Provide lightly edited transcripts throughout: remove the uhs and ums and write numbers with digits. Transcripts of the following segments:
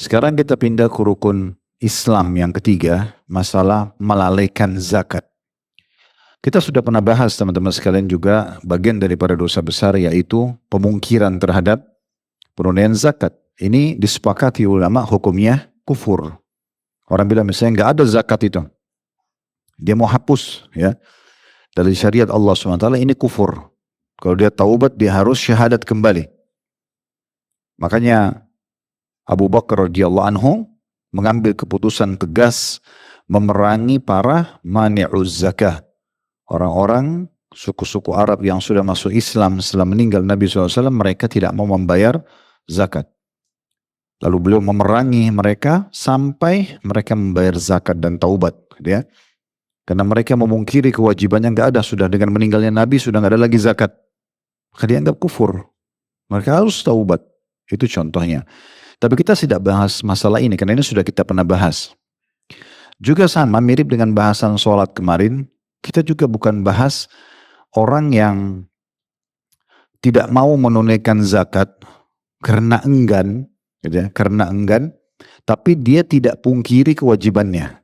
Sekarang kita pindah ke rukun Islam yang ketiga, masalah melalaikan zakat. Kita sudah pernah bahas teman-teman sekalian juga bagian daripada dosa besar yaitu pemungkiran terhadap penunaian zakat. Ini disepakati ulama hukumnya kufur. Orang bilang misalnya nggak ada zakat itu. Dia mau hapus ya dari syariat Allah SWT, ini kufur. Kalau dia taubat dia harus syahadat kembali. Makanya Abu Bakar radhiyallahu anhu mengambil keputusan tegas memerangi para mani'uz zakah. Orang-orang suku-suku Arab yang sudah masuk Islam setelah meninggal Nabi SAW, mereka tidak mau membayar zakat. Lalu beliau memerangi mereka sampai mereka membayar zakat dan taubat. Ya. Karena mereka memungkiri kewajibannya nggak ada. Sudah dengan meninggalnya Nabi sudah nggak ada lagi zakat. Maka dianggap kufur. Mereka harus taubat. Itu contohnya. Tapi kita tidak bahas masalah ini karena ini sudah kita pernah bahas. Juga sama mirip dengan bahasan sholat kemarin. Kita juga bukan bahas orang yang tidak mau menunaikan zakat karena enggan, gitu ya, karena enggan, tapi dia tidak pungkiri kewajibannya.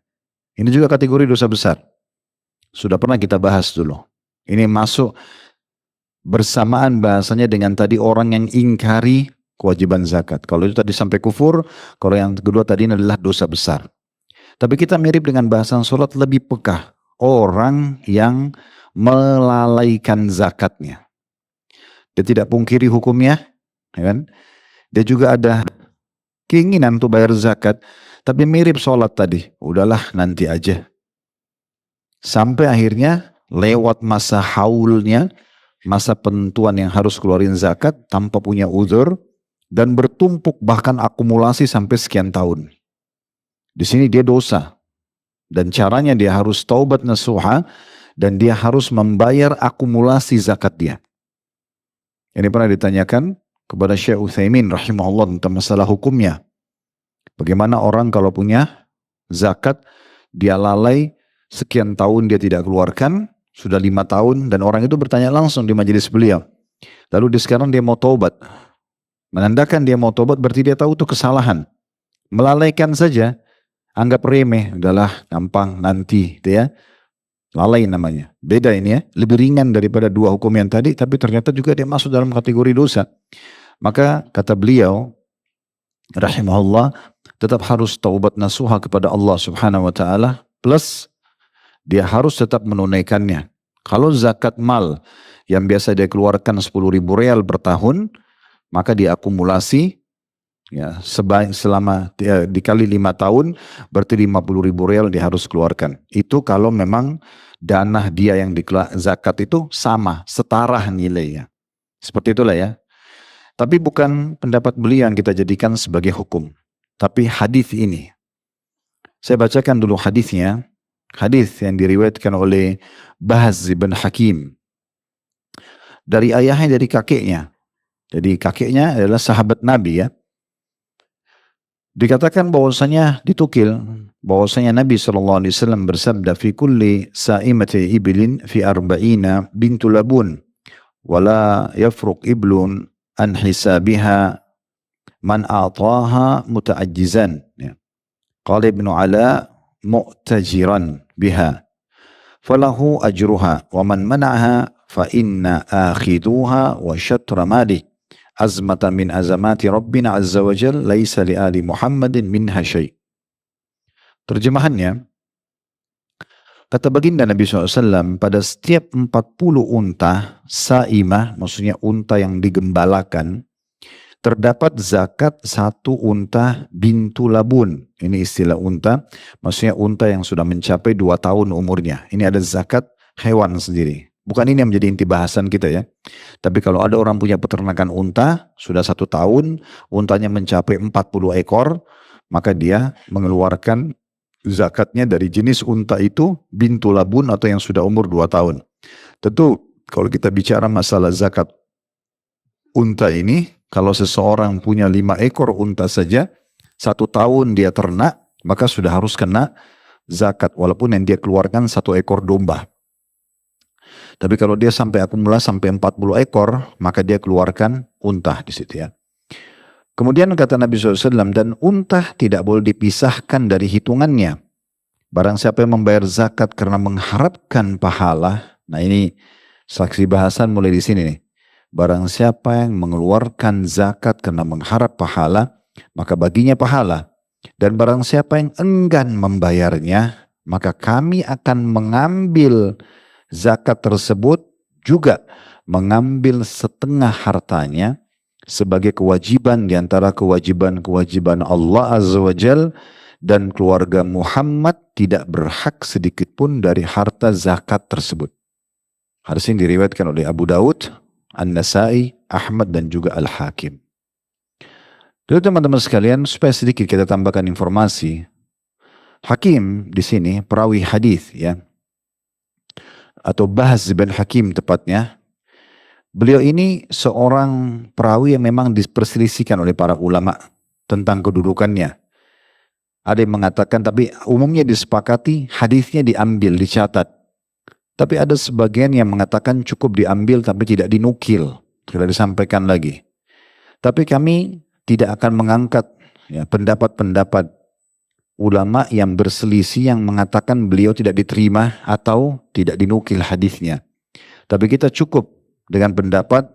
Ini juga kategori dosa besar. Sudah pernah kita bahas dulu. Ini masuk bersamaan bahasanya dengan tadi orang yang ingkari kewajiban zakat. Kalau itu tadi sampai kufur, kalau yang kedua tadi adalah dosa besar. Tapi kita mirip dengan bahasan sholat lebih peka. Orang yang melalaikan zakatnya. Dia tidak pungkiri hukumnya. Ya kan? Dia juga ada keinginan untuk bayar zakat. Tapi mirip sholat tadi. Udahlah nanti aja. Sampai akhirnya lewat masa haulnya. Masa penentuan yang harus keluarin zakat. Tanpa punya uzur. Dan bertumpuk bahkan akumulasi sampai sekian tahun. Di sini dia dosa. Dan caranya dia harus taubat nasuha dan dia harus membayar akumulasi zakat dia. Ini pernah ditanyakan kepada Syekh Utsaimin rahimahullah tentang masalah hukumnya. Bagaimana orang kalau punya zakat dia lalai sekian tahun dia tidak keluarkan, sudah 5 tahun dan orang itu bertanya langsung di majelis beliau. Lalu sekarang dia mau taubat. Menandakan dia mau taubat berarti dia tahu itu kesalahan. Melalaikan saja. Anggap remeh, udahlah gampang nanti, gitu ya. Lalai namanya. Beda ini ya, lebih ringan daripada dua hukum yang tadi, tapi ternyata juga dia masuk dalam kategori dosa. Maka kata beliau, rahimahullah, tetap harus taubat nasuha kepada Allah Subhanahu Wa Taala, plus dia harus tetap menunaikannya. Kalau zakat mal yang biasa dia keluarkan 10.000 real per tahun, maka diakumulasi. Ya, selama dikali 5 tahun berarti 50.000 real dia harus keluarkan. Itu kalau memang dana dia yang zakat itu sama, setara nilainya. Seperti itulah ya. Tapi bukan pendapat beliau yang kita jadikan sebagai hukum. Tapi hadis ini. Saya bacakan dulu hadisnya. Hadis yang diriwayatkan oleh Bahz bin Hakim. Dari ayahnya, dari kakeknya. Jadi kakeknya adalah sahabat Nabi ya. Dikatakan bahwasanya ditukil bahwasanya Nabi SAW bersabda fi kulli sa'imati ibilin fi arba'ina bintu labun wala yafruq iblun an hisabiha man a'taha muta'ajjizan ya. Qala Ibnu Ala mu'tajiran biha falahu ajruha wa man mana'aha fa inna akhiduha wa syatra malik azmatan min azamati Rabbina azza wa jal laisa li ali Muhammadin minha syai'. Terjemahannya, kata baginda Nabi SAW, pada setiap 40 unta sa'imah, maksudnya unta yang digembalakan, terdapat zakat 1 unta bintu labun. Ini istilah unta, maksudnya unta yang sudah mencapai 2 tahun umurnya. Ini ada zakat hewan sendiri. Bukan ini yang menjadi inti bahasan kita ya. Tapi kalau ada orang punya peternakan unta, sudah 1 tahun, untanya mencapai 40 ekor, maka dia mengeluarkan zakatnya dari jenis unta itu, bintu labun atau yang sudah umur 2 tahun. Tentu kalau kita bicara masalah zakat unta ini, kalau seseorang punya 5 ekor unta saja, 1 tahun dia ternak, maka sudah harus kena zakat. Walaupun yang dia keluarkan 1 ekor domba. Tapi kalau dia sampai akumulasi sampai 40 ekor, maka dia keluarkan unta di situ ya. Kemudian kata Nabi SAW, dan unta tidak boleh dipisahkan dari hitungannya. Barang siapa yang membayar zakat karena mengharapkan pahala, nah ini saksi bahasan mulai di sini nih. Barang siapa yang mengeluarkan zakat karena mengharap pahala, maka baginya pahala. Dan barang siapa yang enggan membayarnya, maka kami akan mengambil zakat tersebut, juga mengambil setengah hartanya sebagai kewajiban di antara kewajiban-kewajiban Allah Azza wa Jal, dan keluarga Muhammad tidak berhak sedikit pun dari harta zakat tersebut. Hadis ini diriwayatkan oleh Abu Daud, An-Nasai, Ahmad dan juga Al-Hakim. Jadi teman-teman sekalian, supaya sedikit kita tambahkan informasi, Hakim di sini perawi hadis ya, atau Bahz bin Hakim tepatnya. Beliau ini seorang perawi yang memang diperselisihkan oleh para ulama tentang kedudukannya. Ada yang mengatakan, tapi umumnya disepakati hadisnya diambil, dicatat. Tapi ada sebagian yang mengatakan cukup diambil tapi tidak dinukil, tidak disampaikan lagi. Tapi kami tidak akan mengangkat ya, pendapat-pendapat ulama yang berselisih yang mengatakan beliau tidak diterima atau tidak dinukil hadisnya. Tapi kita cukup dengan pendapat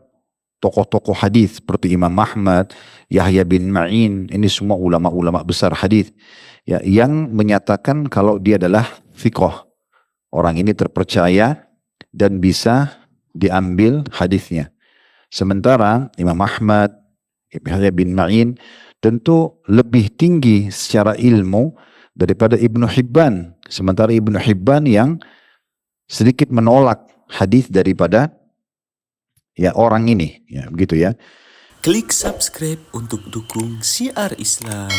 tokoh-tokoh hadis seperti Imam Ahmad, Yahya bin Ma'in, ini semua ulama-ulama besar hadis ya, yang menyatakan kalau dia adalah thiqah. Orang ini terpercaya dan bisa diambil hadisnya. Sementara Imam Ahmad, Yahya bin Ma'in tentu lebih tinggi secara ilmu daripada Ibnu Hibban. Sementara Ibnu Hibban yang sedikit menolak hadis daripada ya orang ini, ya begitu ya. Klik subscribe untuk dukung Syiar Islam.